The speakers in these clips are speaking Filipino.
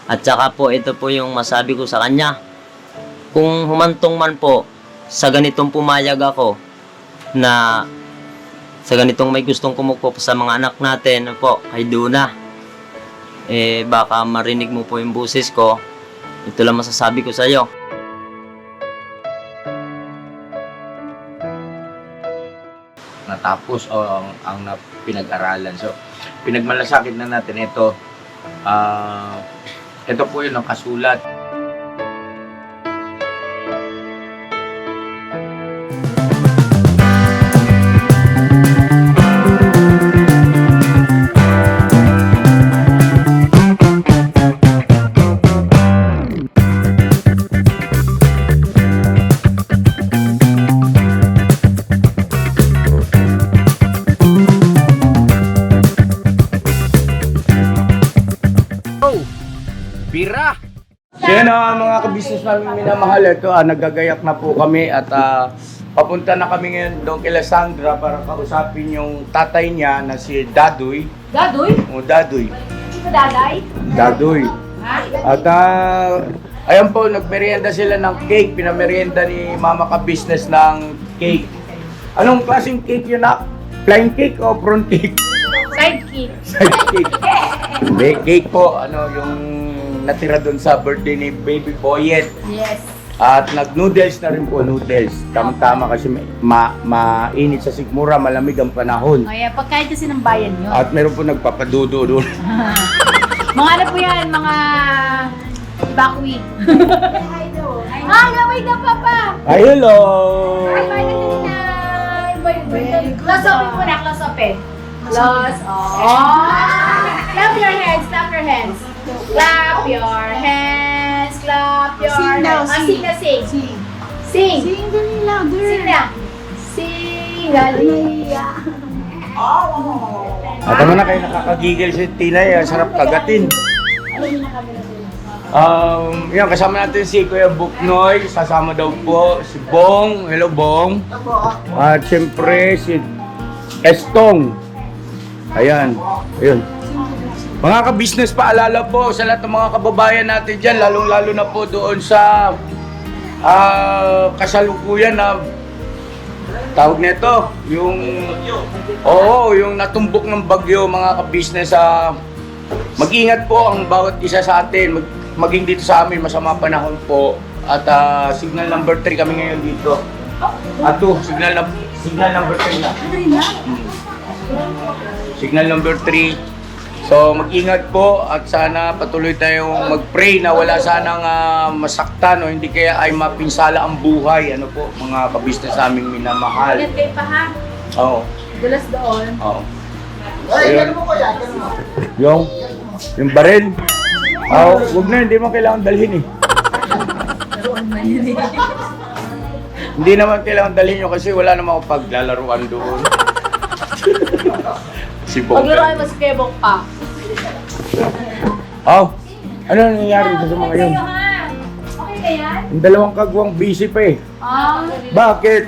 At saka po, ito po yung masabi ko sa kanya. Kung humantong man po sa ganitong pumayag ako na sa ganitong may gustong kumukuha sa mga anak natin po, kay Duna, baka marinig mo po yung boses ko. Ito lang masasabi ko sa iyo. Natapos o ang pinag-aralan. So, pinagmalasakit na natin ito. Ito po yun ang kasulat. Bira! So yan mga kabisnes namin minamahal. Ito, nagagayak na po kami at papunta na kami ngayon doon kila Sandra para kausapin yung tatay niya na si Dadoy. Dadoy? O Dadoy. Ito Daday? Dadoy. Ha? At ayan po, nagmerienda sila ng cake. Pinamerienda ni Mama Ka-Business ng cake. Anong klaseng cake yun na? Plain cake o prawn cake? Sidekick. Side cake. Hindi, cake po. Ano, yung natira doon sa birthday ni Baby Boyet. Yes. At nag-noodles na rin po, noodles. Tama-tama kasi mainit sa Sigmura, malamig ang panahon. O yan, pagkain kasi ng bayan yun. At meron po nagpapadudo doon. Mga ano po yan, mga bakwi. Wait na papa! Ay, hello! Close open muna, close open. Close open. Clap your hands, clap your hands. Clap your hands, clap your Sing daw, hands. sing. Sing na sing. Sing. Sing. Sing dali louder. Sing na. Sing, gali. At naman na kayo nakakagigil si Tinay, sarap kagatin. Yan, kasama natin si Kuya Buknoy, sasama daw po si Bong. Hello Bong. At siyempre si Estong. Ayan, ayun. Mga ka-business, paalala po sa lahat ng mga kababayan natin dyan, lalong-lalo na po doon sa kasalukuyan na tawag nito, yung yung natumbok ng bagyo, mga ka-business. Mag-ingat po ang bawat isa sa atin, maging dito sa amin, masama panahon po. At signal number 3 kami ngayon dito. Signal number 3 na. Signal number 3. So mag-ingat po at sana patuloy tayong mag-pray na wala sanang masaktan o hindi kaya ay mapinsala ang buhay. Ano po, mga kabisnes naming minamahal. Ingat kayo pa ha. Oo. Dulas doon. Oo. Yung baril. Huwag na, hindi mo kailangan dalhin eh. Hindi naman kailangan dalhin nyo kasi wala naman ako paglalaruan doon. Si Bong. Paglaruan mo si Kebok pa. Ano nangyayari sa mga yun? Okay ka yan? Yung dalawang kagwang busy pa eh. Bakit?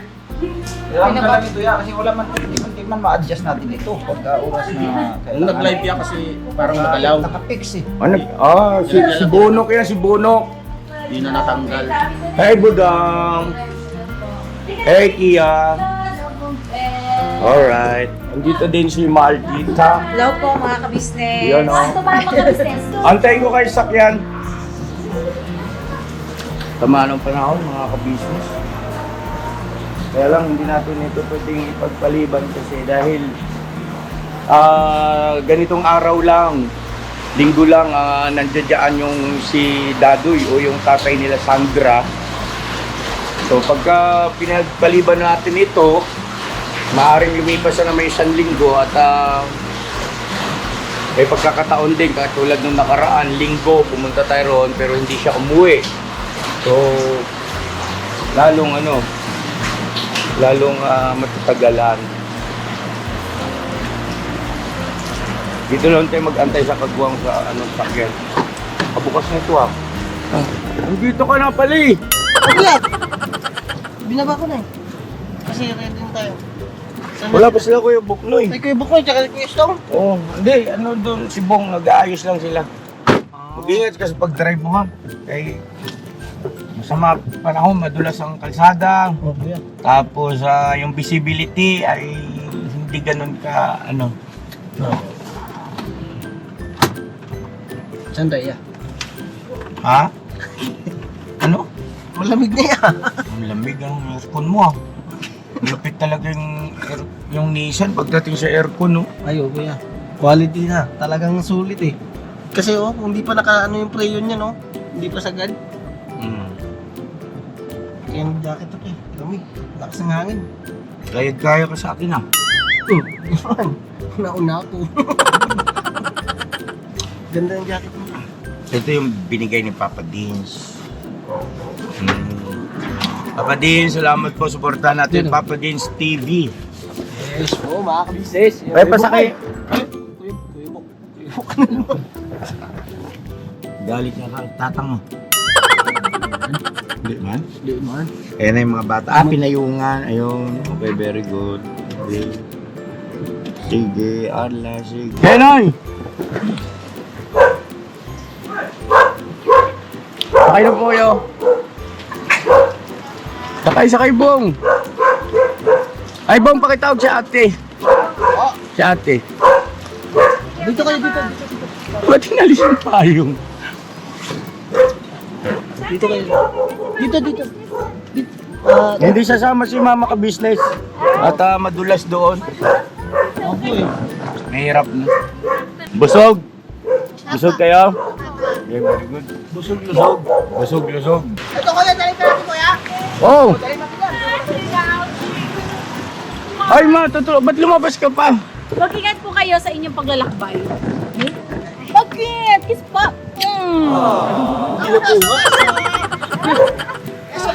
Kailangan ka lang ito yan kasi wala man, hindi man ma-adjust natin ito pagka oras na Nung nag-live yan kasi parang nakalaw. Naka-fix eh. Si Bonok yan, si Bonok. Hindi na natanggal. Hey Budang. Hey Kia. Alright. Andito din si Maldita. Hello po mga kabisnes. Yan o. Ito para mag-business. Antayin ko kayo sakyan. Tama ng panahon, mga ka-business. Kaya lang, hindi natin ito pwedeng ipagpaliban kasi dahil ganitong araw lang, linggo lang, nandiyan yung si Dadoy o yung tatay nila Sandra. So pagka pinagpaliban natin ito, maaaring lumipas na may isang linggo at may pagkakataon din katulad nung nakaraan linggo pumunta tayo roon pero hindi siya umuwi. So lalong matatagalan. Dito lang tayo mag-antay sa kagwang sa sakyan. Kabukas na ito Nandito ka na pala eh. Kuya, binaba ko na eh. Kasi ready na tayo. Wala pa sila Kuya Buknoy. Ay, Kuya Bukoy, tsaka Kuya Stong. Hindi, doon si Bong, nag-aayos lang sila. Mag-ingat ka sa pag-drive mo ha. Kay masama panahon, madulas ang kalsada. Oh, kuya. Tapos yung visibility ay hindi ganun ka ano. Saan tayo? Ha? Ano? Malamig na yan. Ang lamig ang aircon mo ah. Malapit talaga yung Nissan pagdating sa aircon no. Ayo, kuya. Quality na. Talagang sulit eh. Kasi hindi pa naka-ano yung preyon niya, no? Hindi pa sagad. Kaya yung jacket ako eh. Lamig. Lakas ng hangin. Kaya ka sa akin ah. Yan. Nauna ako. Ganda yung jacket mo. Ito yung binigay ni Papa Dins. Papa Dins, salamat po. Suportahan natin Sino? Papa Dins TV. Yes, oo, mga kabisis. Ay, pasakay. Kuya ka na naman. Galit ka tatang mo. Hindi man. Hindi man. Ayan na yung mga bata. Pinayungan. Ayun. Okay, very good. Okay. Sige, ala, sige. Kenoy! Sakay na po kayo. Sakay, Bong. Ay, Bong, pakitawag si ate. Si ate. Dito kayo, dito. Ba't inalis yung payong? Dito kayo. Dito. Dito. Hindi sasama si mama ka business. At madulas doon. Opo eh. Mahirap na. Busog. Busog kayo? Yeah, very good. Busog. Busog. Ito kuya, dali ka natin kuya. Oh! Dali natin yan. Ay ma, totoo. Ba't lumabas ka pa? Mag-ingat po kayo sa inyong paglalakbay. Bakit? Kiss pa.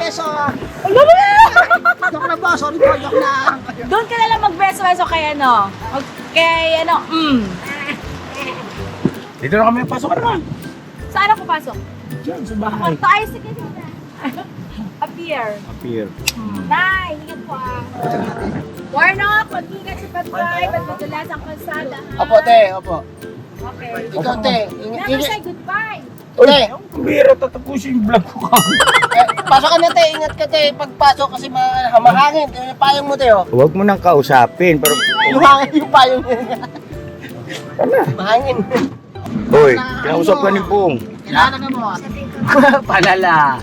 Eso. Joke na ba? Sorry po, joke na. Doon ka na lang magbeso-beso kay ano. Dito na kami. Pasok ka naman. Saan ako pasok? Diyan, sa bahay. Tayo, sige. Appear. Appear. Nay, ingat po ah. Warnock, mag-ingat sa pag-drive at madulas ang kalsada. ha? Opo, te. Opo. Okay. Ikaw, te. Never say goodbye. Te. Ang bira, tatapusin yung vlog ko. Pasok ka na, te. Ingat ka, te. Pagpasok kasi mahangin. Yung payong mo, te, oh. Huwag mo nang kausapin. Pero, Yung hangin yung payong niya. Mahangin. hoy, kinausap ka ni Bong. Kailangan ka mo. Palala.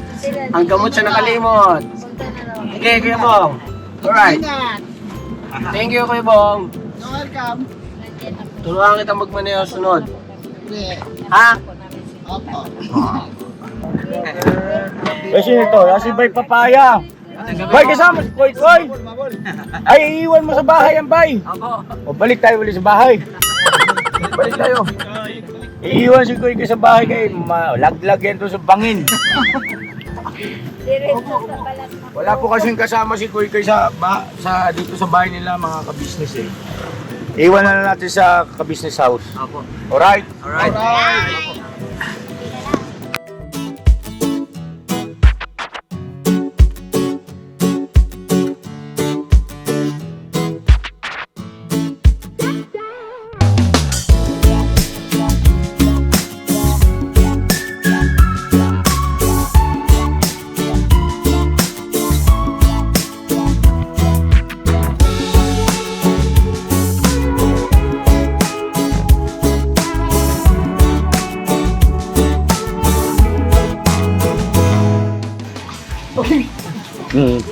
Ang gamot siya nakalimot. Okay, Kuya Bong. Alright. Thank you, Kuya Bong. You're welcome. Tulungan kitang magmaneho sunod. Ha? Opo. Eh, sino ito? Si Bay Papaya. Bay, kasama si Koy. Ay, iiwan mo sa bahay ang Bay. O, balik tayo ulit sa bahay. Balik tayo. Iiwan si Koy sa bahay kay laglag yan doon sa bangin. Wala po kasing kasama si Koy sa dito sa bahay nila mga ka-business eh. Iwan na lang natin sa ka-business house. Alright? Alright.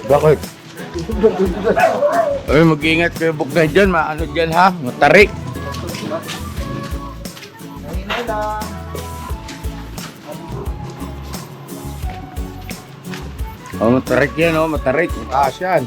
Bakit? Ay, mag-ingat kayo bukay dyan, maano dyan ha, matarik. Oh, matarik yan oh, matarik. Mataas yan.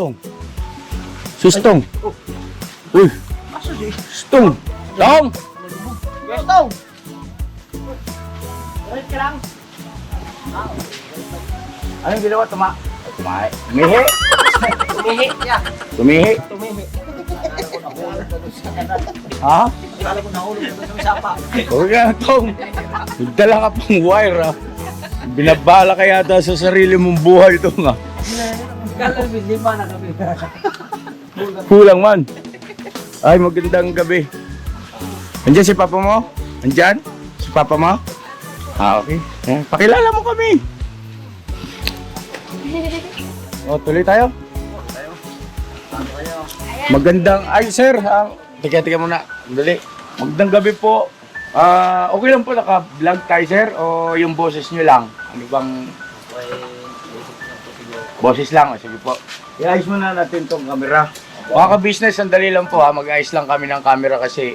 Sustong. Sustong. Uy. Sustong. Tong. Yes, Tong! Anong ginawa? Tumahi. Tumihi. Tumihi niya. Tumihi. Tumihi. Ha? Kala ko nahulog na doon sa sapa. Huwag ka na, Tong. Nagdala ka pang wire, ha? Binabala ka yata sa sarili mong buhay ito, nga. Kala ko lima na kami. Kulang man. Ay, magandang gabi. Andiyan si Papa mo? Andiyan? Si Papa mo? Ah, okay. Pakilala mo kami. O, tuloy tayo. Magandang, ay sir, tika muna. Dali. Magandang gabi po. Okay lang po naka-vlog tayo sir o yung boses nyo lang? Ano bang... Boses lang, o sige po. I-ayos muna natin tong camera. Mga ka-business, sandali lang po ha. Mag-ayos lang kami ng camera kasi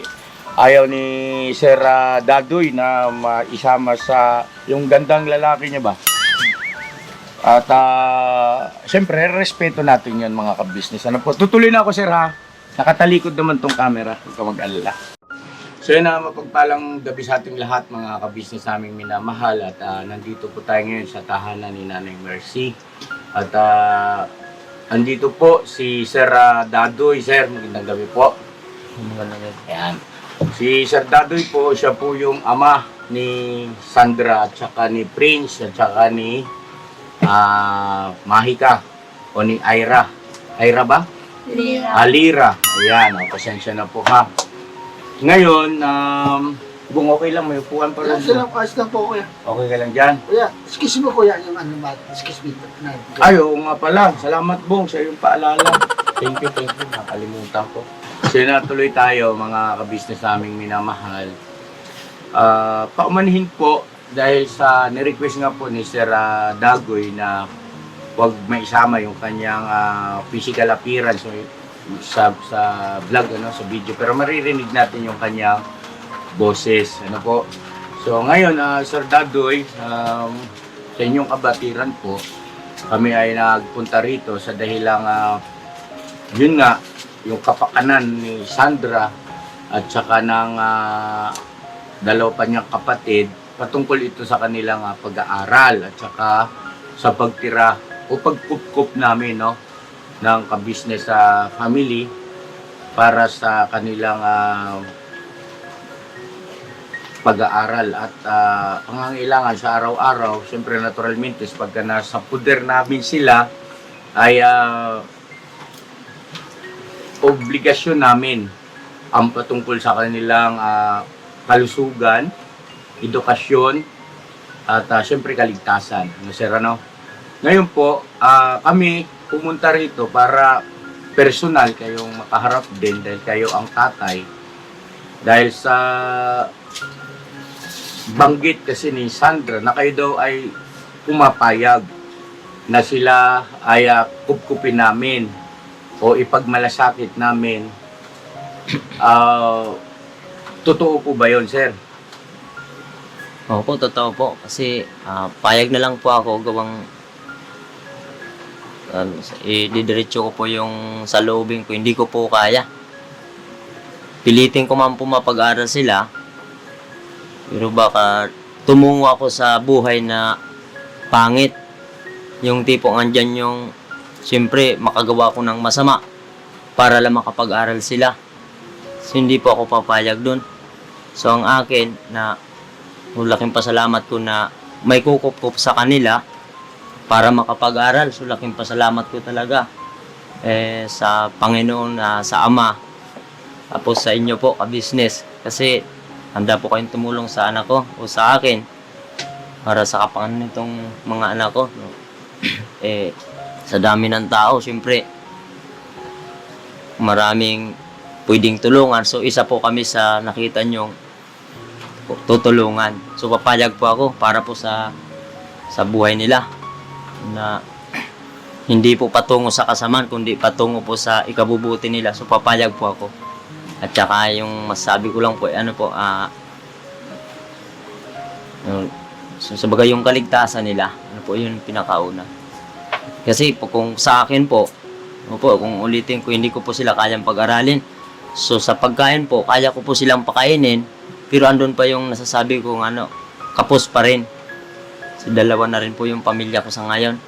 ayaw ni Sir Dadoy na maisama sa yung gandang lalaki niya ba? At siyempre, respeto natin yan mga ka-business. Ano po? Tutuloy na ako sir ha. Nakatalikod naman tong camera. Huwag ka mag-alala. So yun na mapagpalang gabi sa ating lahat mga ka-business naming minamahal. At nandito po tayo ngayon sa tahanan ni Nanay Mercy. At andito po si Sir Dadoy. Sir, magandang gabi po. Ayan. Si Sir Dadoy po, siya po yung ama ni Sandra at saka ni Prince at saka ni Mahika o ni Ira. Ira ba? Lira. Alira. Ayan, pasensya na po ha. Ngayon, kung okay lang, may upuan pa rin. Ayos lang po, kuya. Okay ka lang dyan? Kuya, excuse mo, kuya, yung ano ba? Excuse me. Ay, oo nga pala. Salamat Bong sa iyong paalala. Thank you. Nakalimutan ko. So natuloy tayo mga ka-business naming minamahal. Paumanhin po dahil sa nirequest nga po ni Sir Dagoy na huwag maisama yung kanyang physical appearance sa vlog, sa video. Pero maririnig natin yung kanyang boses. Ano po? So ngayon, Sir Dadoy, sa inyong kabatiran po, kami ay nagpunta rito sa dahilang yun nga, yung kapakanan ni Sandra at saka ng dalawa pa niyang kapatid patungkol ito sa kanilang pag-aaral at saka sa pagtira o pagkup-kup namin ng ka-business sa family para sa kanilang pag-aaral at pangangailangan sa araw-araw. Siyempre naturalmente pagka nasa puder namin sila ay obligasyon namin ang patungkol sa kanilang kalusugan, edukasyon, at siyempre kaligtasan. Sir, ngayon po, kami pumunta rito para personal kayong makaharap din dahil kayo ang tatay. Dahil sa banggit kasi ni Sandra na kayo daw ay pumapayag na sila ay kupkupin namin o ipagmalasakit namin. Totoo po ba yun, sir? Opo, totoo po. Kasi payag na lang po ako gawang didiretso ko po yung sa loobing ko. Hindi ko po kaya. Pilitin ko man po mapag-aral sila. Pero baka tumungo ako sa buhay na pangit. Yung tipong andyan yung siyempre, makagawa ko ng masama para lang makapag-aral sila. So, hindi po ako papayag dun. So, ang akin na laking pasalamat ko na may kukup sa kanila para makapag-aral. So, laking pasalamat ko talaga sa Panginoon, sa Ama. Tapos sa inyo po, ka-business. Kasi, handa po kayong tumulong sa anak ko o sa akin para sa kapangalan nitong mga anak ko. Sa dami ng tao, siyempre, maraming pwedeng tulungan. So, isa po kami sa nakita nyong tutulungan. So, papayag po ako para po sa buhay nila na hindi po patungo sa kasamaan, kundi patungo po sa ikabubuti nila. So, papayag po ako. At saka yung masabi ko lang po, so, sabagay yung kaligtasan nila, ano po yun pinakauna. Kasi po, kung sa akin po, Opo, kung ulitin ko, hindi ko po sila kayang pag-aralin. So sa pagkain po, kaya ko po silang pakainin, pero andun pa yung nasasabi kong kapos pa rin. So dalawa na rin po yung pamilya ko sa ngayon.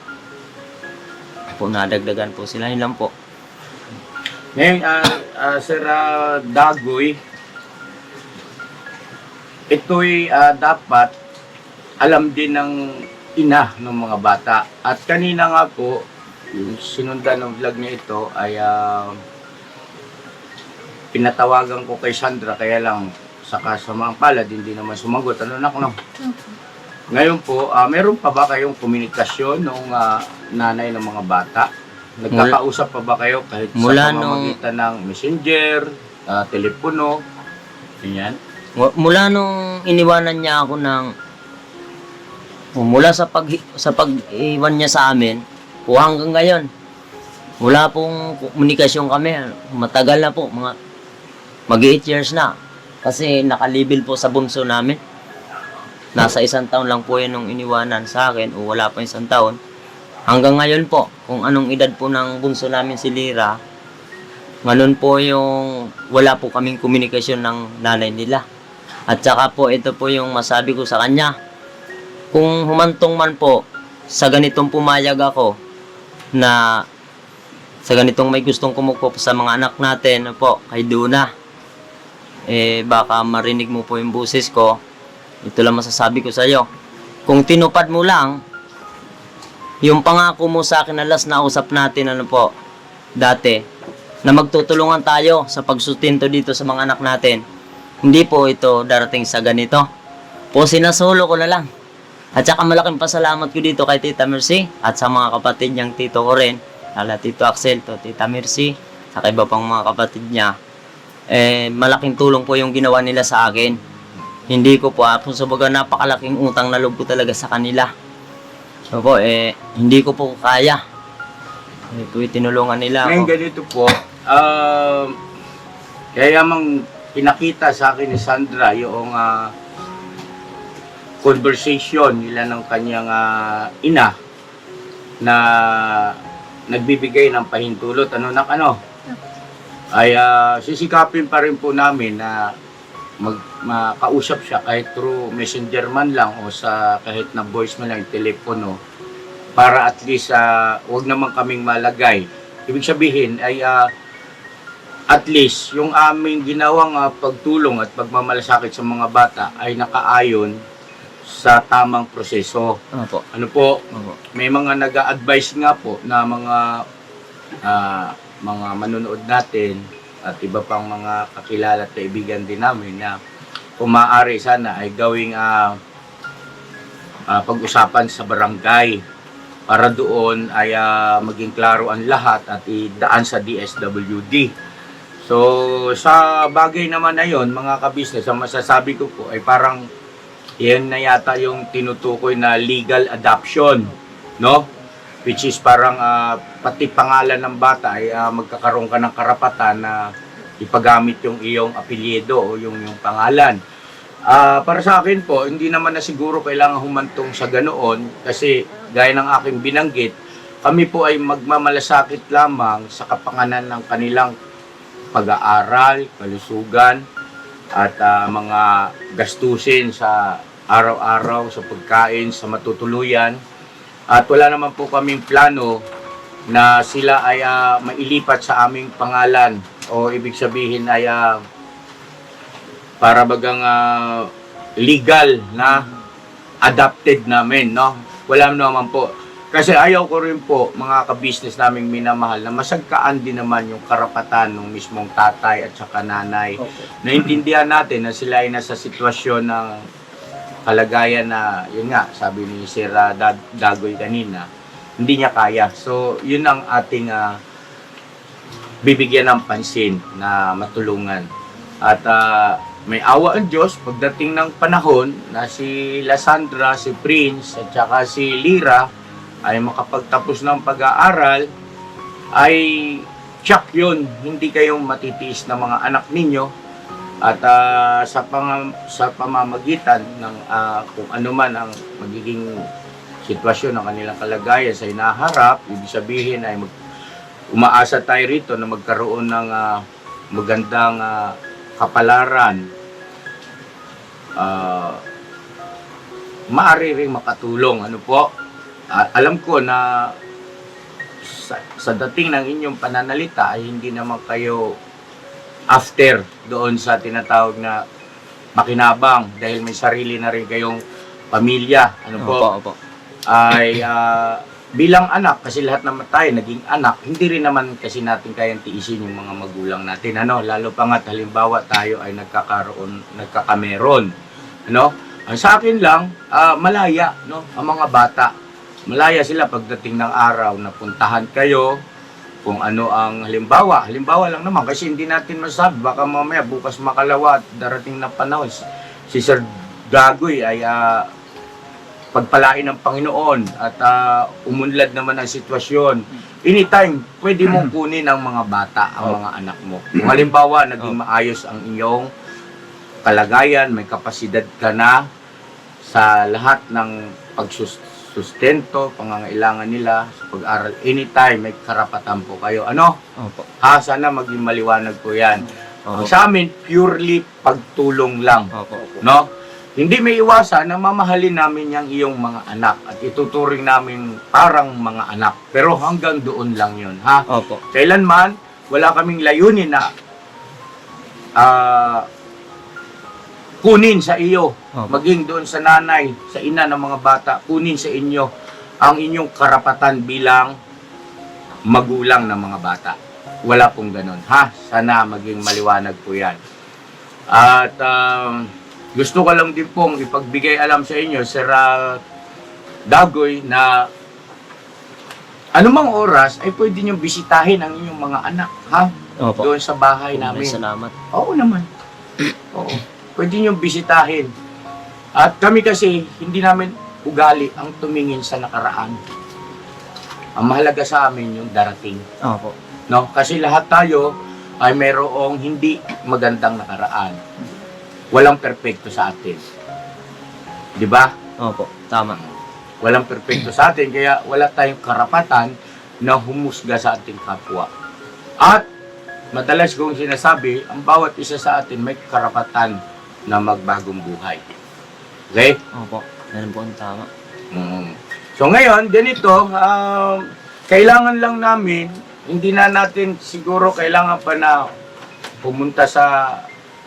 Po, nadagdagan po sila, yun lang po. Ngayon, Sir Dagoy, ito'y dapat alam din ng ina ng mga bata. At kanina nga po, yung sinundan ng vlog niya ito ay pinatawagan ko kay Sandra, kaya lang sa kasamang palad, hindi naman sumagot. Ano nak, no? Ngayon po, meron pa ba kayong komunikasyon ng nanay ng mga bata? Nagkakausap pa ba kayo kahit Mula sa pamamagitan ng messenger, telepono, ganyan? Mula nung iniwanan niya ako mula sa pag-iwan niya sa amin, po hanggang ngayon, wala pong komunikasyon kami. Matagal na po, mag-8 years na. Kasi nakalibil po sa bunso namin. Nasa 1 taon lang po yun nung iniwanan sa akin, o wala pa 1 taon. Hanggang ngayon po, kung anong edad po ng bunso namin si Lira, ngayon po yung wala po kaming komunikasyon ng nanay nila. At saka po, ito po yung masabi ko sa kanya. Kung humantong man po sa ganitong pumayag ako na sa ganitong may gustong kumukop sa mga anak natin po, kay Duna, baka marinig mo po yung boses ko. Ito lang masasabi ko sa iyo. Kung tinupad mo lang yung pangako mo sa akin na last na usap natin dati, na magtutulungan tayo sa pagsustinto dito sa mga anak natin, hindi po ito darating sa ganito. Po, sinasolo ko na lang. At saka malaking pasalamat ko dito kay Tita Mercy at sa mga kapatid niyang tito ko rin, Tito Axel, Tita Mercy, sa iba pang mga kapatid niya. Malaking tulong po yung ginawa nila sa akin. Hindi ko po, sa baga napakalaking utang na loob ko talaga sa kanila. So po, hindi ko po kaya. Ito tinulungan nila ako. Ngayon ganito po, kaya mang pinakita sa akin ni Sandra yung conversation nila ng kanyang ina na nagbibigay ng pahintulot. Ay sisikapin pa rin po namin na makausap siya kahit through messenger man lang o sa kahit na voice man lang, telepono, para at least wag naman kaming malagay. Ibig sabihin ay at least yung aming ginawang pagtulong at pagmamalasakit sa mga bata ay nakaayon sa tamang proseso. Opo. Opo. Opo. May mga nag-a-advise nga po na mga manonood natin at iba pang mga kakilala at kaibigan din namin na kung maaari sana ay gawing pag-usapan sa barangay para doon ay maging klaro ang lahat at idaan sa DSWD. So sa bagay naman na yon, mga kabisnes, ang masasabi ko po ay parang yan na yata yung tinutukoy na legal adoption, no? Which is parang pati pangalan ng bata ay magkakaroon ka ng karapatan na ipagamit yung iyong apelyido o yung pangalan. Para sa akin po, hindi naman na siguro kailangan humantong sa ganoon kasi gaya ng aking binanggit, kami po ay magmamalasakit lamang sa kapanganan ng kanilang pag-aaral, kalusugan, at mga gastusin sa araw-araw, sa pagkain, sa matutuluyan. At wala naman po kaming plano na sila ay mailipat sa aming pangalan o ibig sabihin ay para bagang legal na adopted namin, no? Wala naman po. Kasi ayaw ko rin po, mga ka-business naming minamahal, na masagkaan din naman yung karapatan ng mismong tatay at saka nanay. Naintindihan natin na sila ay nasa sitwasyon ng kalagayan na, yun nga, sabi ni Sir Dagoy kanina, hindi niya kaya. So, yun ang ating bibigyan ng pansin na matulungan. At may awa ang Diyos pagdating ng panahon na si Lasandra, si Prince, at saka si Lira ay makapagtapos ng pag-aaral, ay tiyak yun, hindi kayong matitiis na mga anak ninyo. At sa pamamagitan ng kung ano man ang magiging sitwasyon ng kanilang kalagayan sa hinaharap, ibig sabihin ay umaasa tayo rito na magkaroon ng magandang kapalaran. Maaari ring makatulong. Ano po? Alam ko na sa dating ng inyong pananalita ay hindi naman kayo after doon sa tinatawag na makinabang dahil may sarili na rin kayong pamilya. Ano po? Opo. Ay bilang anak, kasi lahat naman tayo naging anak, hindi rin naman kasi natin kayang tiisin yung mga magulang natin. Ano? Lalo pa nga halimbawa tayo ay nagkakameron. Ano? Ang sa akin lang, malaya, no? Ang mga bata. Malaya sila pagdating ng araw na puntahan kayo kung ano ang halimbawa lang naman kasi hindi natin masabi, baka mamaya bukas makalawa at darating na panahon si Sir Dagoy ay pagpalain ng Panginoon at umunlad naman ang sitwasyon. Anytime, pwede mong kunin ang mga bata, ang mga anak mo. Kung halimbawa, naging maayos ang iyong kalagayan, may kapasidad ka na sa lahat ng pagsustento, pangangailangan nila sa pag-aral. Anytime, may karapatan po kayo. Ano? Opo. Sana maging maliwanag po yan. Opo. Sa amin, purely pagtulong lang. Opo. No? Hindi may iwasan na mamahalin namin yung iyong mga anak at ituturing namin parang mga anak. Pero hanggang doon lang yun, ha? Opo. Kailanman, wala kaming layunin na kunin sa iyo, Opo. maging doon sa nanay, sa ina ng mga bata, kunin sa inyo ang inyong karapatan bilang magulang ng mga bata. Wala pong ganun, ha? Sana maging maliwanag po yan. At gusto ko lang din pong ipagbigay alam sa inyo, Sir Dagoy, na anumang oras ay pwede nyo bisitahin ang inyong mga anak, ha? Opo. Doon sa bahay namin. Salamat. Oo naman. Oo. Pwede nyo bisitahin. At kami kasi, hindi namin ugali ang tumingin sa nakaraan. Ang mahalaga sa amin yung darating. Opo. No? Kasi lahat tayo ay mayroong hindi magandang nakaraan. Walang perpekto sa atin. Di ba? Opo. Tama. Walang perpekto sa atin, kaya wala tayong karapatan na humusga sa ating kapwa. At madalas kong sinasabi, ang bawat isa sa atin may karapatan na magbagong buhay. Okay? Opo. Ganun po ang tama. So ngayon, ganito, kailangan lang namin, hindi na natin siguro kailangan pa na pumunta sa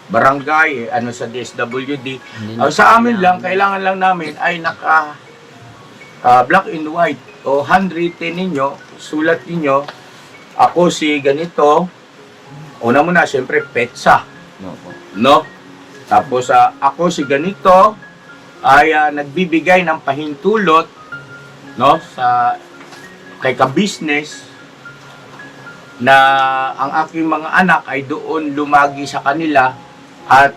barangay, sa DSWD. Hindi na Sa amin lang, kailangan. kailangan lang namin ay naka black and white o handwritten ninyo, sulat ninyo, ako si ganito, una muna, siyempre, petsa, Opo. no? Tapos, ako si ganito, ay nagbibigay ng pahintulot, no, kay ka-business, na ang aking mga anak ay doon lumagi sa kanila at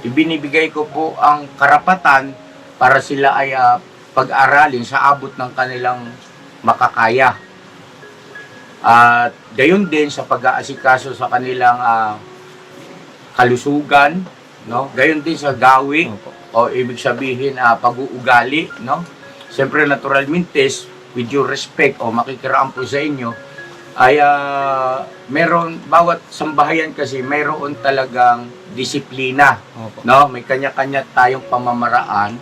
ibinibigay ko po ang karapatan para sila ay pag-aralin sa abot ng kanilang makakaya. At gayon din sa pag-aasikaso sa kanilang kalusugan, no? Gayon din sa gawi, Opo. o ibig sabihin pag-uugali, no? Siyempre naturalmente with your respect o makikiraan po sa inyo ay meron bawat sambahayan kasi mayroon talagang disiplina, Opo. no? May kanya-kanya tayong pamamaraan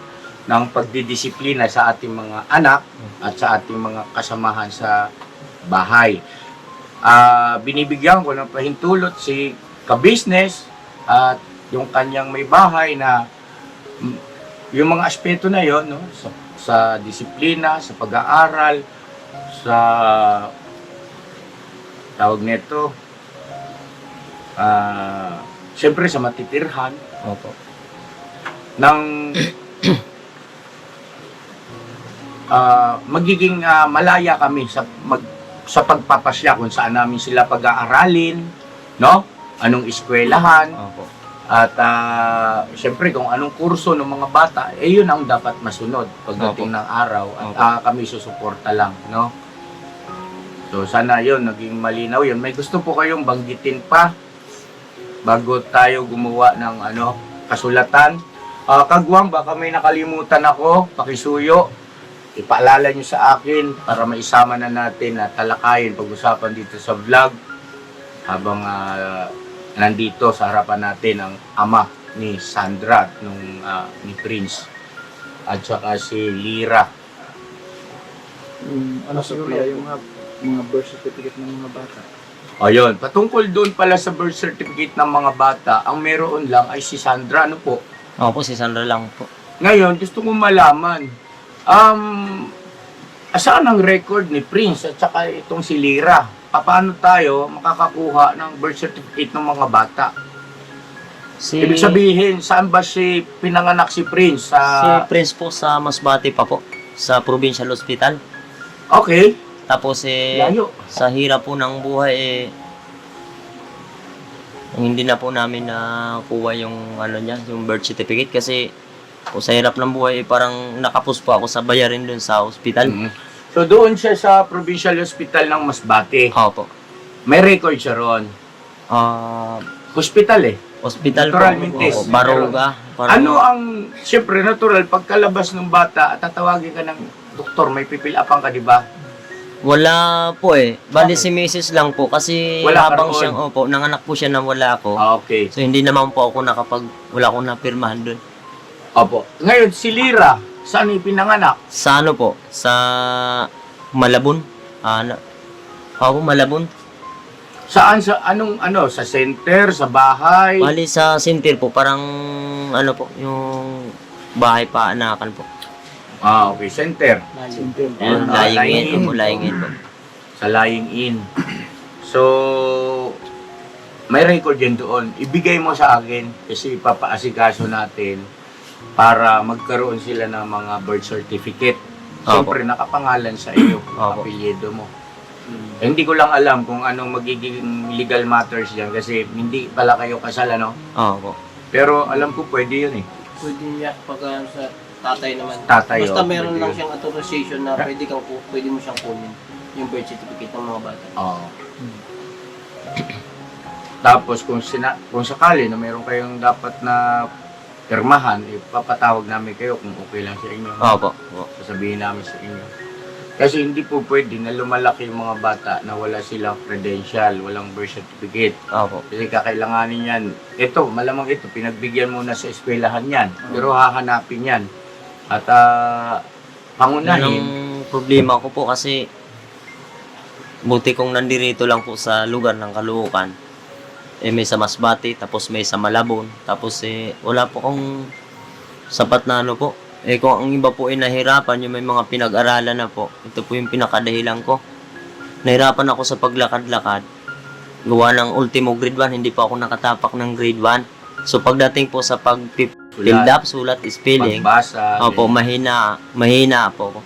ng pagdidisiplina sa ating mga anak at sa ating mga kasamahan sa bahay. Binibigyan ko ng pahintulot si ka-business at yung kanyang may bahay na yung mga aspeto na yon, no, sa disiplina, sa pag-aaral, sa tawag nito, siyempre sa matitirhan, Opo. ng magiging malaya kami sa pagpapasya kung saan namin sila pag-aaralin, no? Anong eskwelahan, Opo. at siyempre kung anong kurso ng mga bata, yun ang dapat masunod pagdating Opo. ng araw at kami susuporta lang, no? So sana yun, naging malinaw yun. May gusto po kayong banggitin pa bago tayo gumawa ng kasulatan. Kagwang, baka may nakalimutan ako, pakisuyo. ipaalala nyo sa akin para maisama na natin na talakayin, pag-usapan dito sa vlog habang nandito sa harapan natin ang ama ni Sandra at ni Prince at saka si Lyra. Ano sa kuya, yung mga birth certificate ng mga bata. Ayun, patungkol doon pala sa birth certificate ng mga bata, ang meron lang ay si Sandra, ano po? Opo, si Sandra lang po. Ngayon, gusto kong malaman, saan ang record ni Prince at saka itong si Lyra? Paano tayo makakakuha ng birth certificate ng mga bata? Ibig sabihin, saan ba pinanganak si Prince? Si Prince po sa Masbate pa po, sa Provincial Hospital. Okay. Tapos Layo. sa hirap po ng buhay hindi na po namin nakuha yung niya, yung birth certificate kasi po sa hirap ng buhay parang nakapos po ako sa bayarin dun sa hospital. So doon siya sa Provincial Hospital ng Masbate. Opo. May record siya ron. Hospital Hospital Naturalmente. po. Baruga. Ano ang, siyempre natural, pagkalabas ng bata, tatawagin ka ng doktor, may pipil-apang ka, di ba? Wala po Bali si Mrs. lang po kasi Wala ka habang roon. siyang nanganak po siya na wala ako. Okay. So hindi naman po ako wala akong napirmahan doon. Opo. Ngayon, si Lyra, saan ipinanganak? Sa po? Sa Malabon. Ako Malabon. Saan? Sa center, sa bahay? Bali sa center po, parang yung bahay pa anakan po. Okay, center. Yung lying in po. Sa lying in. So, may record yan doon. Ibigay mo sa akin kasi ipapaasikaso natin para magkaroon sila ng mga birth certificate. Siyempre, nakapangalan sa iyo, apelyido mo. Hindi ko lang alam kung anong magiging legal matters dyan kasi hindi pala kayo kasal, ano? Opo. Pero alam ko pwede yun Pwede niya pag sa tatay naman. Tatay, Basta oh, meron pwede lang yun. siyang authorization na pwede mo siyang kunin yung birth certificate ng mga bata. Oo. Tapos kung sakali na meron kayong dapat na pirmahan, ipapatawag namin kayo kung okay lang sa inyo. Opo. Sasabihin namin sa inyo. Kasi hindi po pwede na lumalaki yung mga bata na wala silang credential, walang birth certificate. Opo. Kasi kakailanganin yan. Ito, malamang ito, pinagbigyan muna sa eskwelahan yan. Pero hahanapin yan. At Yan pangunahin. ang problema ko po kasi buti kong nandirito lang po sa lugar ng Caloocan. May sa Masbate, tapos may sa Malabon, tapos wala po akong sapat na po. Kung ang iba po nahirapan, yung may mga pinag-aralan na po, ito po yung pinakadahilan ko. Nahirapan ako sa paglakad-lakad. Gawa ng ultimo grade 1, hindi pa ako nakatapak ng grade 1. So pagdating po sa pag-build up, sulat, spelling, Pagbasa. opo, mahina po ako.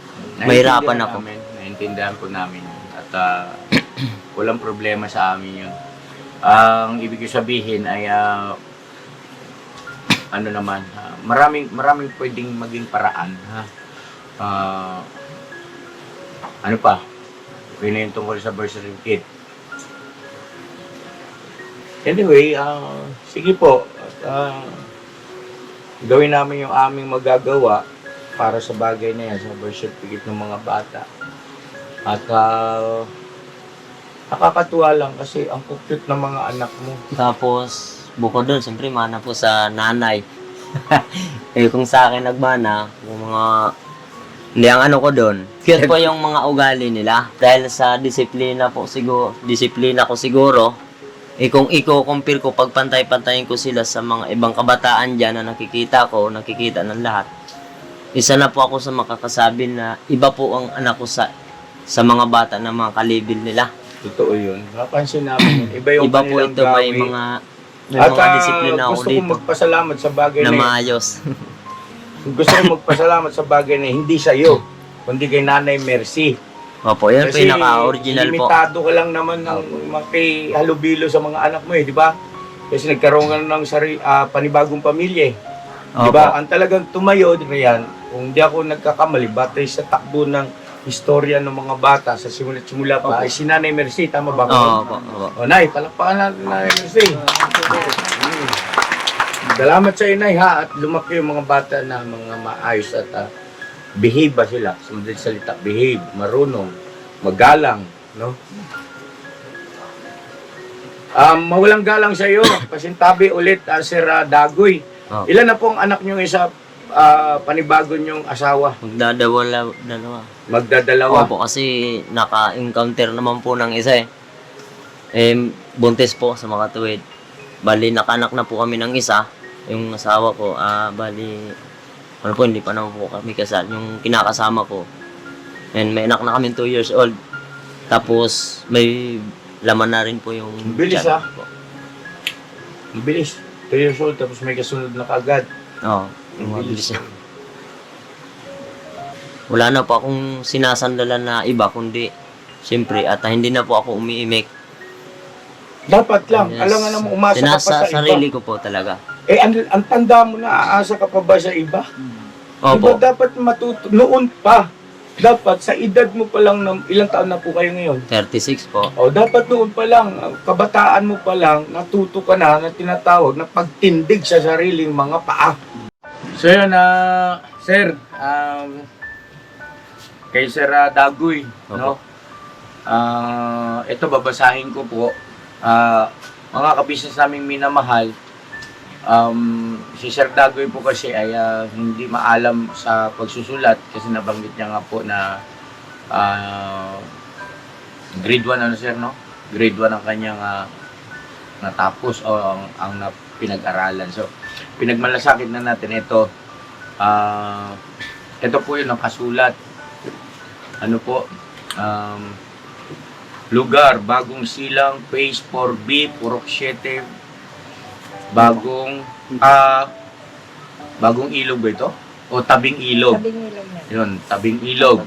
Mahirapan ako. Naintindihan po namin yun. At walang problema sa amin yun. Ang ibig sabihin ay maraming pwedeng maging paraan. Ano pa? Okay na yung tungkol sa birth certificate. Anyway, sige po. Gawin namin yung aming magagawa para sa bagay na yan, sa birth certificate ng mga bata. At nakakatuwa lang kasi ang cute ng mga anak mo. Tapos, bukod doon, siyempre, mana po sa nanay. Kung sa akin nagmana, yung mga... Hindi, ang ko doon, cute po yung mga ugali nila. Dahil sa disiplina ko siguro, kung i-compare ko, pagpantay-pantayin ko sila sa mga ibang kabataan dyan na nakikita ng lahat, isa na po ako sa makakasabi na iba po ang anak ko sa mga bata na mga kalibil nila. Totoo yun. Napansin namin yun. Iba yung Iba po kanilang ito, may gawi. mga disiplina ako gusto dito kong magpasalamat sa bagay na na maayos. gusto kong magpasalamat sa bagay na hindi sa iyo, kundi kay Nanay Mercy. Opo, yan po yung naka-original po. limitado ka lang naman ng makihalubilo sa mga anak mo di ba? Kasi nagkaroon ka ng panibagong pamilya di ba? Ang talagang tumayo riyan, kung di ako nagkakamali, batay sa takbo ng istorya ng mga bata sa simula pa ay si Nanay Mercy, tama ba? Opo. Nay, palakpakan natin Nanay Mercy. Salamat sa inay ha, at lumaki yung mga bata na mga maayos at behave ba sila? Sa madaling salita, behave, marunong, magalang, no? Mawalang galang sa iyo. Pasintabi ulit, Sir Dagoy. Oh. Ilan na po ang anak nyo isa panibago nyong asawa? Dalawa. Magdadalawa. Opo, kasi naka-encounter naman po ng isa buntis po sa mga tuwid. Bali, nakanak na po kami ng isa. Yung asawa ko, bali, hindi pa naman po kami kasal. Yung kinakasama ko. And may anak na kami 2 years old. Tapos, may laman na rin po yung Bilis, tiyan ah. po. Ang bilis. 2 years old, tapos may kasunod na kagad. Oo, yung mga bilis na. Wala na po akong sinasandalan na iba, kundi, siyempre, at hindi na po ako umiimik. Dapat lang. Yes. Alam nga naman, umasa ka pa sa iba. sarili ko po talaga. Ang tanda mo na, aasa ka pa ba sa iba? Opo. Diba dapat matuto, noon pa, dapat sa edad mo pa lang, ilang taon na po kayo ngayon? 36 po. O, dapat noon pa lang, kabataan mo pa lang, natuto ka na tinatawag na pagtindig sa sariling mga paa. So yun, sir, kay Sir Dagoy, no? Ito babasahin ko po. Mga kabisnes naming minamahal, si Sir Dagoy po kasi ay hindi maalam sa pagsusulat kasi nabanggit niya nga po na grade 1 ano sir, no? Grade 1 ang kanyang natapos o ang pinag-aralan. So, pinagmalasakit na natin ito. Ito po yung nakasulat. Ano po? Lugar, Bagong Silang, Phase 4B, Purok 7, Bagong Ilog ba ito? O Tabing Ilog? Tabing ilog na. Yun, Tabing Ilog.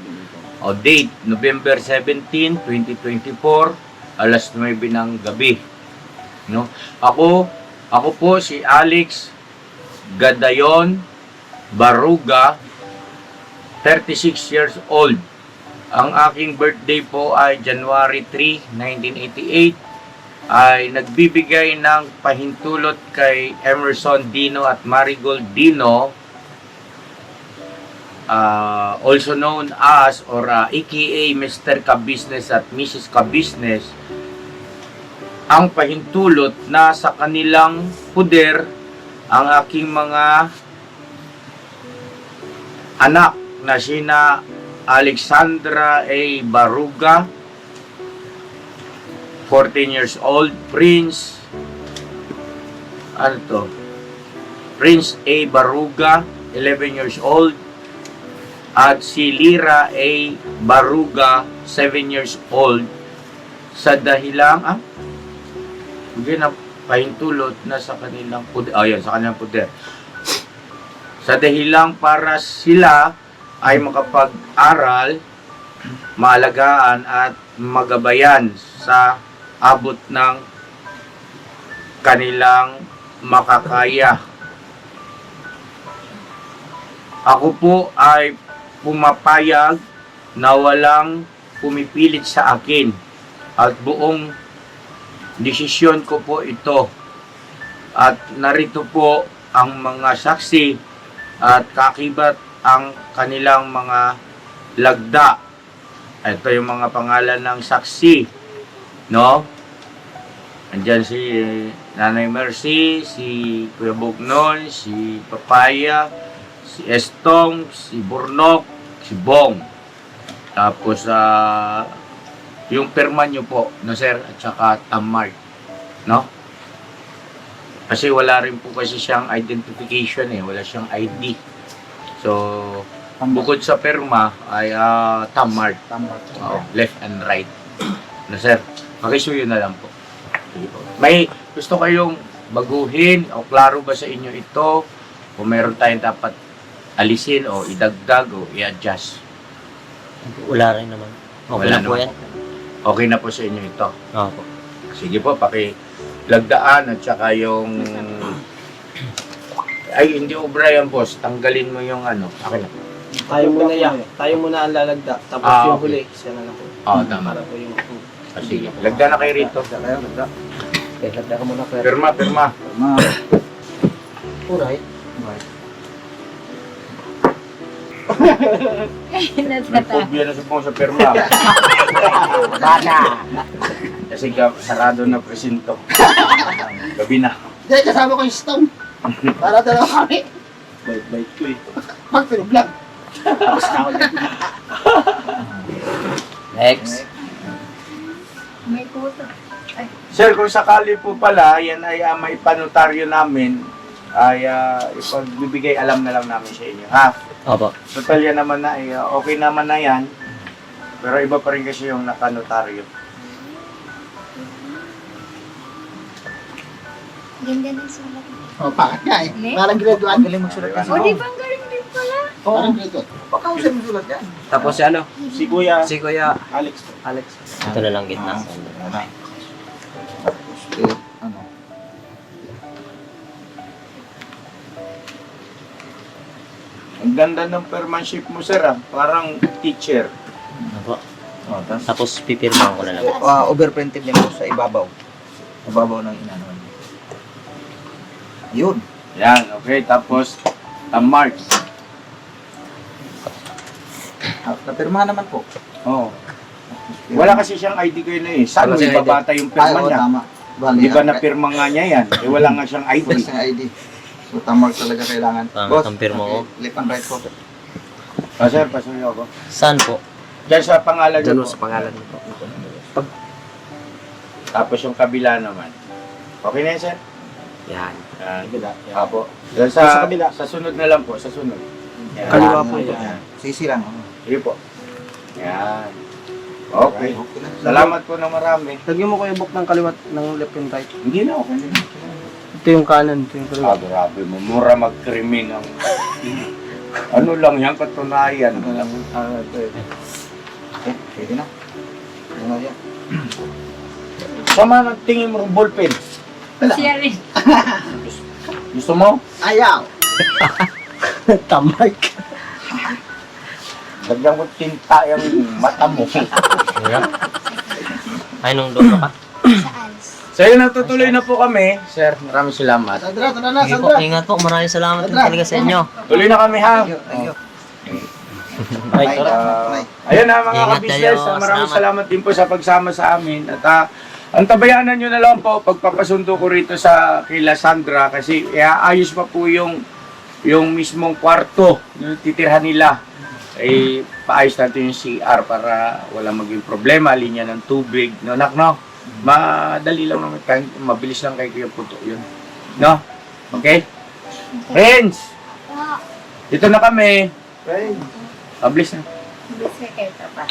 O date, November 17, 2024, alas 9 ng gabi. No? Ako po si Alex Gadayon Baruga, 36 years old. Ang aking birthday po ay January 3, 1988. Ay nagbibigay ng pahintulot kay Emerson Dino at Marigold Dino, also known as or aka Mr. Ka-Business at Mrs. Ka-Business, ang pahintulot na sa kanilang puder ang aking mga anak na sina Alexandra A. Baruga, 14 years old, Prince A. Baruga, 11 years old, at si Lira A. Baruga, 7 years old, sa dahilang hindi na pahintulot na sa kanilang puder, sa kanilang puder, sa dahilang para sila ay makapag-aral, maalagaan at magabayan sa abot ng kanilang makakaya. Ako po ay pumapayag na walang pumipilit sa akin at buong desisyon ko po ito. At narito po ang mga saksi at kakibat ang kanilang mga lagda. Ito yung mga pangalan ng saksi, no? Andyan si Nanay Mercy, si Kuya Bugnon, si Papaya, si Estong, si Burnok, si Bong. Tapos yung perma nyo po, no sir, at saka Tamart, no? Kasi wala rin po kasi siyang identification wala siyang ID. So, bukod sa perma ay Tamart. Left and right. No sir, makisuyo na lang po. May gusto kayong baguhin o klaro ba sa inyo ito? O meron tayong dapat alisin o idagdag o i-adjust? Wala rin naman. Okay Wala na po naman. yan. Okay na po sa inyo ito. Opo. Sige po, pakilagdaan at saka yung... Ay, hindi obra yan, boss. Tanggalin mo yung Okay na. Tayo muna yan. Tayo muna ang lalagda. Tapos yung okay. huli, siya na lang po. Tama. Para po yung... Sige. Lagda na kayo rito. Okay, lagda ka muna. Pirma. Alright. May phobia na sa perma. Bata. Kasi sarado na presinto. Gabi na. Hindi, kasama ko yung stone. Para dalawa kami. Bait-bait ko eh. Magpinublang. Tapos na ako yan. Next. May puto. Sir, kung sakali po pala, yan ay may panotaryo namin, ay ipagbibigay alam na lang namin sa inyo. Ha? Opo. Total yan naman na, okay naman na yan. Pero iba pa rin kasi yung nakanotaryo. Ganda ng sulat. O, pangat nga eh. Ne? Parang grade 1. Galing magsulat kasi. O, di ba ang galing din pala? Parang grade 1. Baka usay mo sulat yan. Tapos si ano? Si Kuya Si Kuya Alex. Alex. Ito na lang gitna. Ano? Ang ganda ng permanship mo, sir. Parang teacher. Opo. Tapos pipirmahan ko na lang. Overprinted din mo sa ibabaw. Ibabaw ng inano. Yun. Yan, okay. Tapos, marks. Napirma naman po. Oo. Wala kasi siyang ID kayo na eh. Saan mo Wala siyang ibabata yung pirma oo, niya? tama. Bali, Di ba na pirma nga niya yan? Eh, wala nga siyang ID. Wala siyang ID. So, tamark talaga kailangan. Ang pirma ko. Left and right po. Sir, pasuyo ako. Saan po? Diyan sa pangalan Diyan niyo mo po. sa pangalan mo. Tapos yung kabila naman. Okay na yan, sir? Yan. Yan. Apo. Diyan sa kabila. Sa sunod na lang po. Sa sunod. Yan. Kaliwa po ito. Yan. Sisi lang. Sige po. Yan. Okay. Okay na. Salamat po na marami. Lagyan mo Kuya Bok ng kaliwat ng left and right. Hindi na okay na. Ito yung kanan, ito yung kaliwa. Grabe mo. Mura magkrimin ang... ano lang yan, katunayan. Pwede na. Ano yan? Sama nagtingin mo ng ballpen. Siya rin. Gusto mo? Ayaw! Tamark. Lagyan ko tinta yung mata mo. Ay, nung doon ka pa? So yun, natutuloy na po kami. Sir, maraming salamat. Sandra, tara na, Sige po, Sandra! ingat po. Maraming salamat din talaga sa inyo. Tuloy na kami ha. Thank you. Ay, Ayun na mga Ingat ka-business, kayo. maraming Salamat. salamat din po sa pagsama sa amin. At ang tabayanan nyo na lang po, pagpapasundo ko rito sa kila Sandra kasi ayos pa po yung mismong kwarto yung titirhan nila. Eh, paayos natin yung CR para wala maging problema, linya ng tubig. No, nak, no? Madali lang naman, mabilis lang kayo yung puto yun. No? Okay? Friends! Dito na kami. Mabilis na. Bis ka kay Papa.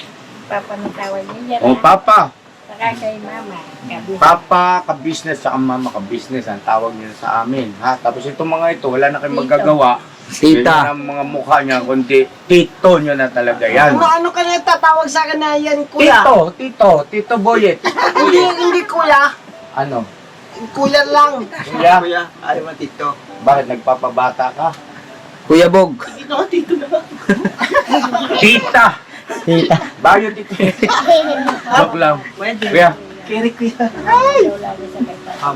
Papa na tawag niya. O, Papa. Saka kay Mama. Gabi. Papa ka-business sa Mama ka-business ang tawag niya sa amin. Ha? Tapos itong mga ito, wala na kayong Tito. magagawa. Yun Tita. ang mga mukha niya, kundi tito nyo na talaga yan. Ano ka na tatawag sa akin na yan, kuya? Tito Boyet. Hindi kuya. Ano? Kuya lang. Kuya? Kuya, ayaw mo tito. Bakit nagpapabata ka? Kuya Bog. Tita! Tita. Bayo tito. Joke lang. Kuya, Kiri kuya. Lagi sa kay Papa.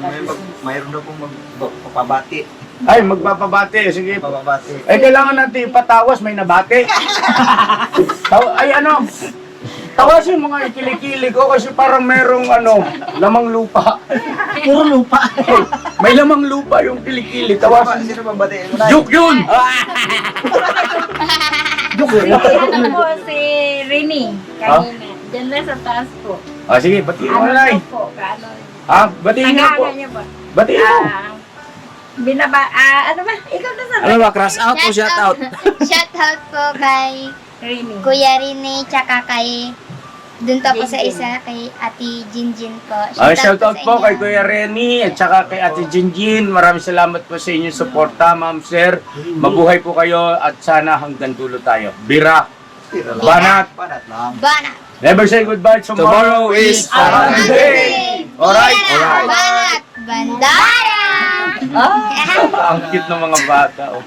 Mayroon na pong magpapabati. ay magpapabate. Sige. Papabati. Ay, kailangan natin ipatawas, may nabate. Ay, ano? Tawasin mo nga yung kilikili ko kasi parang merong lamang lupa. Puro lupa. May lamang lupa yung kilikili. Tawasin. Sino babatiin mo na? Joke yun! Ano po si Rini. Kanina. Diyan lang sa taas po. Ah, sige, batiin mo na Ano lang. po? Kaano? Ha? Batiin mo po. Tagahan niyo po. Batiin mo. Ano ba? Ikaw na sa Ano ba, cross out o shout out? Shout out po kay Rini. Kuya Rene, tsaka kay dun pa po sa isa, kay Ate Jinjin po. Shout out po sa kay inyo. Kuya Reni at saka kay Ate Jinjin. Maraming salamat po sa inyong suporta, ma'am, sir. Mabuhay po kayo at sana hanggang dulo tayo. Bira, banat, Panat lang. Banat. never say goodbye. Tomorrow is our day. Alright? Alright. Banat. Bandara. Ang cute ng mga bata. Oh.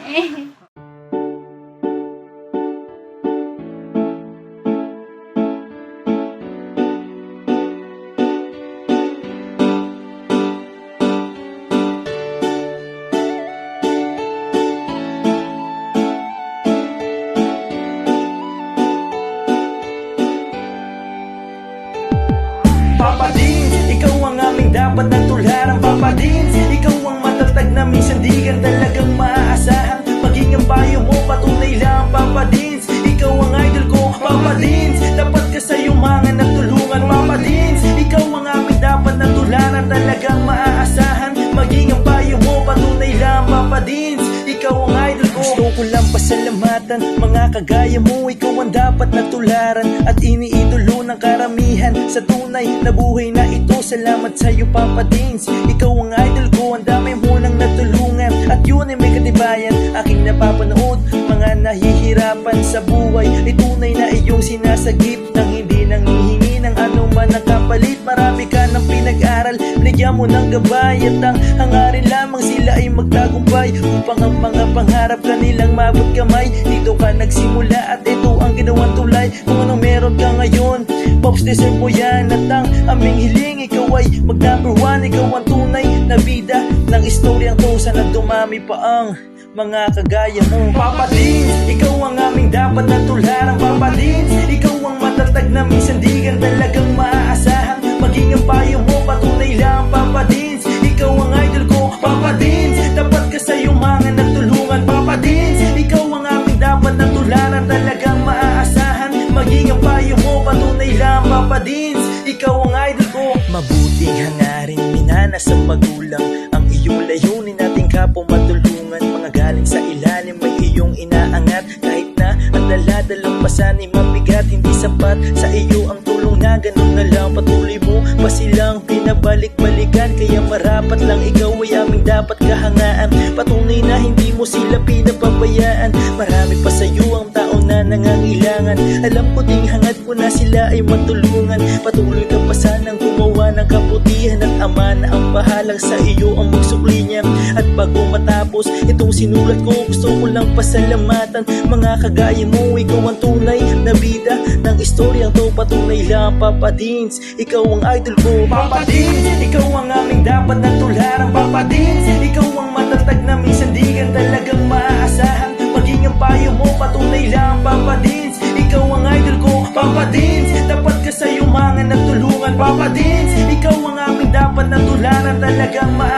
Papa Dins, ikaw ang aming dapat na tularan. Papa Dins, ikaw ang matatag na minsan di ka talagang maaasahan. Maging ang payo mo, patunay lang Papa Dins. Ikaw ang idol ko, Papa Dins. Dapat ka sa yumangan at tulungan, Papa Dins. Ikaw ang aming dapat na tularan, talagang maaasahan. Maging ang payo mo, patunay lang Papa Dins. Ikaw ang idol ko. Gusto ko lang pasalamatan, mga kagaya mo. Ikaw ang dapat na tularan at iniidolo ng karamihan sa tunay na buhay na ito. Salamat sa'yo Papa Dins. Ikaw ang idol ko, ang dami mo nang natulungan. At yun ay may katibayan, aking napapanood. Mga nahihirapan sa buhay ay tunay na iyong sinasagip, nang hindi nanghihingi ng anuman ang kapalit. Marami ka ng pinag-aral, binigyan mo ng gabay. At ang hangarin lamang sila ay magtagumpay, upang ang mga pangarap kanilang mabot kamay. Dito ka nagsimula at ito ang ginawang tulay. Kung anong meron ka ngayon, Pops, deserve mo yan. At ang aming hiling, ikaw ay mag number 1. Ikaw ang tunay na bida ng istoryang to. Sana dumami pa ang mga kagaya mo. Papa Dins, ikaw ang aming dapat na tularan. Papa Dins, ikaw ang matatag na minsan di ka talagang maaasahan. Maging ang payo mo, patunay lang Papa Dins. Ikaw ang idol ko, Papa Dins. Dapat ka sa yumangan at tulungan, Papa Dins. Ikaw ang aming dapat na tularan, talagang maaasahan. Maging ang payo mo, patunay lang Papa Dins. Ikaw ang idol ko. Mabuting hangarin, minana sa magulang. Ang iyong layunin nating kapwa matulungan. Mga galing sa ilalim may iyong inaangat. Kahit na ang daladalang pasan ay mabigat, hindi sapat sa iyo ang tulong na ganun na lang. Patuloy mo pa silang pinabalik-balikan, kaya marapat lang ikaw ay aming dapat kahangaan. Patunay na hindi mo sila pinapabayaan. Marami pa sa iyo ang tao na nangangailangan. Alam ko ding hangad mo na sila ay matulungan. Patuloy ka pa sanang gumawa ng kabutihan, at ama na ang bahalang sa iyo ang magsukli niya. At bago matapos itong sinulat ko, gusto ko lang pasalamatan mga kagaya mo. Ikaw ang tunay na bida ng istoryang to, patunay lang Papa Dins. Ikaw ang idol ko, Papa Dins. Ikaw ang aming dapat na tularan, Papa Dins. Ikaw ang matatag na minsan di ka talagang maaasahan. Maging ang payo mo, patunay lang Papa Dins. Ikaw ang idol ko, Papa Dins. Dapat ka sa yumangan at tulungan, Papa Dins. Ikaw ang aming dapat na tularan, talagang maaasahan.